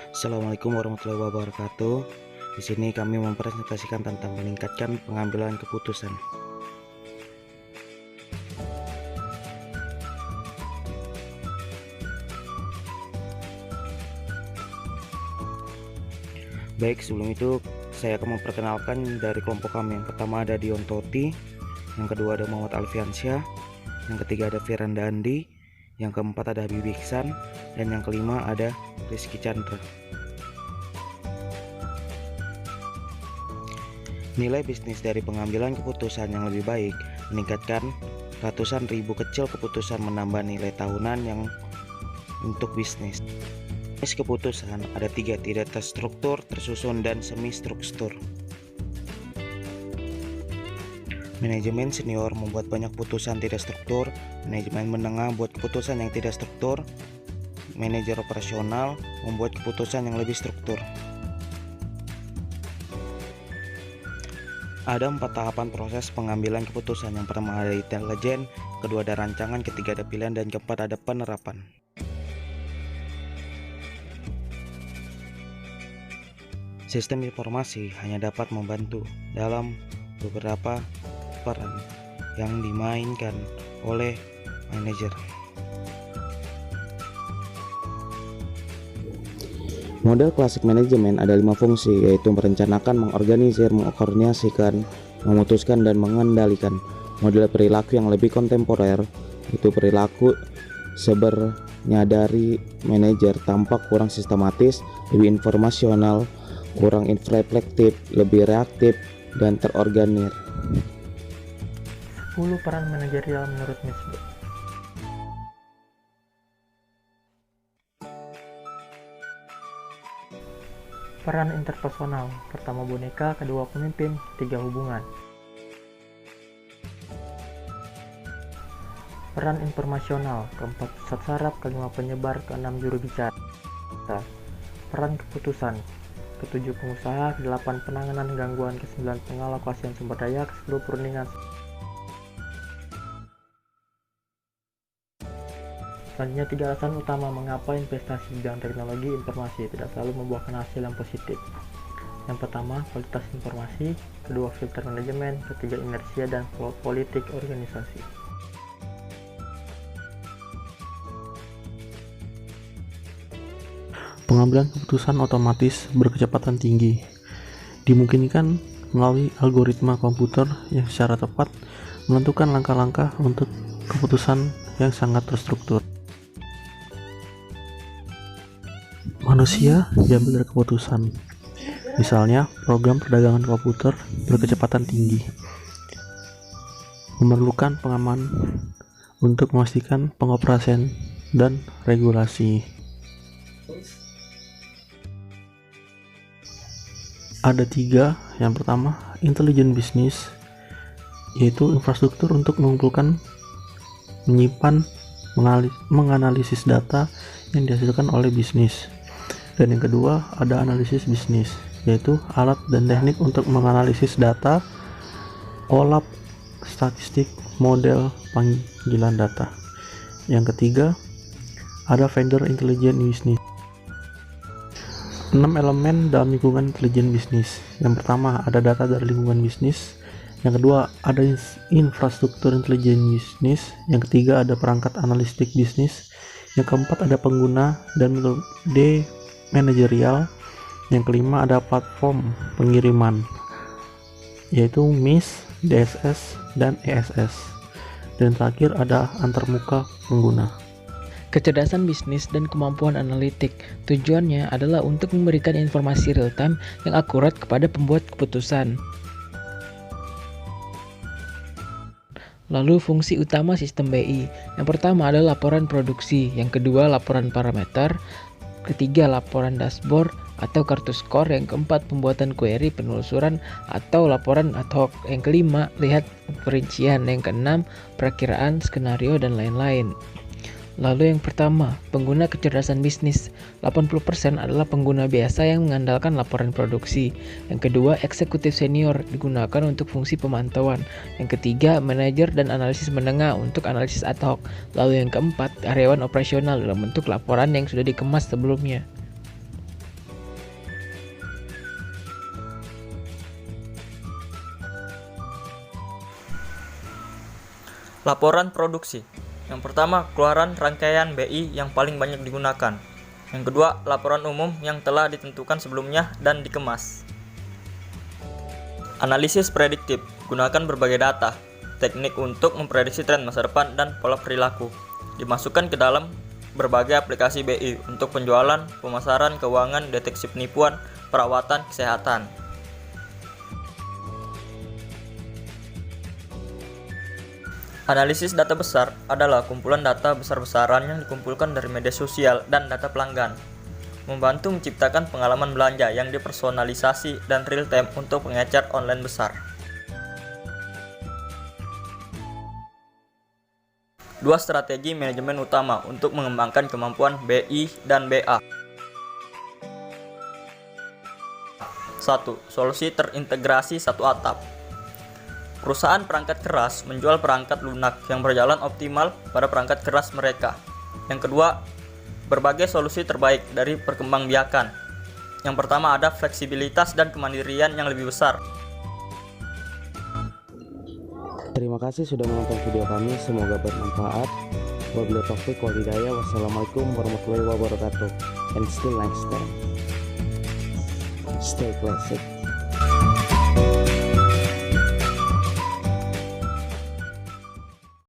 Assalamualaikum warahmatullahi wabarakatuh. Di sini kami mempresentasikan tentang meningkatkan pengambilan keputusan. Baik, sebelum itu saya akan memperkenalkan dari kelompok kami. Yang pertama ada Dion Toti, yang kedua ada Muhammad Alfiansyah, yang ketiga ada Firanda Andi, yang keempat ada Habib Ihsan, dan yang kelima ada Rizky Chandra. Nilai bisnis dari pengambilan keputusan yang lebih baik meningkatkan ratusan ribu kecil keputusan menambah nilai tahunan yang untuk bisnis. Jenis keputusan ada tiga, tidak terstruktur, tersusun, dan semi struktur. Manajemen senior membuat banyak keputusan tidak struktur, manajemen menengah membuat keputusan yang tidak struktur, manajer operasional membuat keputusan yang lebih struktur. Ada 4 tahapan proses pengambilan keputusan. Yang pertama ada intelijen, kedua ada rancangan, ketiga ada pilihan, dan keempat ada penerapan. Sistem informasi hanya dapat membantu dalam beberapa peran yang dimainkan oleh manajer. Model klasik manajemen ada 5 fungsi, yaitu merencanakan, mengorganisir, mengkoordinasikan, memutuskan, dan mengendalikan. Model perilaku yang lebih kontemporer itu perilaku sebenarnya manajer tampak kurang sistematis, lebih informasional, kurang reflektif, lebih reaktif, dan terorganisir. 10 peran manajerial menurut Misbah. Peran interpersonal, pertama boneka, kedua pemimpin, ketiga hubungan. Peran informasional, keempat pusat saraf, kelima penyebar, keenam juru bicara. Peran keputusan, ketujuh pengusaha, ke-8 penanganan gangguan, ke-9 pengalokasian sumber daya, ke-10 perundingan. Selanjutnya 3 alasan utama mengapa investasi di bidang teknologi informasi tidak selalu membuahkan hasil yang positif. Yang pertama, kualitas informasi, kedua filter manajemen, ketiga inersia dan politik organisasi. Pengambilan keputusan otomatis berkecepatan tinggi dimungkinkan melalui algoritma komputer yang secara tepat menentukan langkah-langkah untuk keputusan yang sangat terstruktur. Manusia diambil dari keputusan. Misalnya, program perdagangan komputer berkecepatan tinggi memerlukan pengaman untuk memastikan pengoperasian dan regulasi. Ada 3. Yang pertama, intelijen bisnis, yaitu infrastruktur untuk mengumpulkan, menyimpan, menganalisis data yang dihasilkan oleh bisnis. Dan yang kedua, ada analisis bisnis, yaitu alat dan teknik untuk menganalisis data, olah statistik, model panggilan data. Yang ketiga, ada vendor intelijen bisnis. 6 elemen dalam lingkungan intelijen bisnis. Yang pertama, ada data dari lingkungan bisnis. Yang kedua, ada infrastruktur intelijen bisnis. Yang ketiga, ada perangkat analitik bisnis. Yang keempat, ada pengguna dan metode manajerial. Yang kelima, ada platform pengiriman, yaitu MIS, DSS, dan ESS. Dan terakhir, ada antarmuka pengguna. Kecerdasan bisnis dan kemampuan analitik tujuannya adalah untuk memberikan informasi real-time yang akurat kepada pembuat keputusan. Lalu fungsi utama sistem BI, yang pertama adalah laporan produksi, yang kedua laporan parameter, ketiga laporan dashboard atau kartu skor, yang keempat pembuatan query penelusuran atau laporan ad hoc, yang kelima lihat perincian, yang keenam perakiraan skenario dan lain-lain. Lalu yang pertama, pengguna kecerdasan bisnis. 80% adalah pengguna biasa yang mengandalkan laporan produksi. Yang kedua, eksekutif senior digunakan untuk fungsi pemantauan. Yang ketiga, manajer dan analisis menengah untuk analisis ad hoc. Lalu yang keempat, karyawan operasional dalam bentuk laporan yang sudah dikemas sebelumnya. Laporan produksi. Yang pertama, keluaran rangkaian BI yang paling banyak digunakan. Yang kedua, laporan umum yang telah ditentukan sebelumnya dan dikemas. Analisis prediktif. Gunakan berbagai data, teknik untuk memprediksi tren masa depan dan pola perilaku. Dimasukkan ke dalam berbagai aplikasi BI untuk penjualan, pemasaran, keuangan, deteksi penipuan, perawatan, kesehatan. Analisis data besar adalah kumpulan data besar-besaran yang dikumpulkan dari media sosial dan data pelanggan. Membantu menciptakan pengalaman belanja yang dipersonalisasi dan real-time untuk pengecer online besar. 2 strategi manajemen utama untuk mengembangkan kemampuan BI dan BA. 1. Solusi terintegrasi satu atap. Perusahaan perangkat keras menjual perangkat lunak yang berjalan optimal pada perangkat keras mereka. Yang kedua, berbagai solusi terbaik dari perkembangbiakan. Yang pertama ada fleksibilitas dan kemandirian yang lebih besar. Terima kasih sudah menonton video kami, semoga bermanfaat. Wabillahi taufiq wal hidayah. Wassalamualaikum warahmatullahi wabarakatuh. And still next time, stay classic.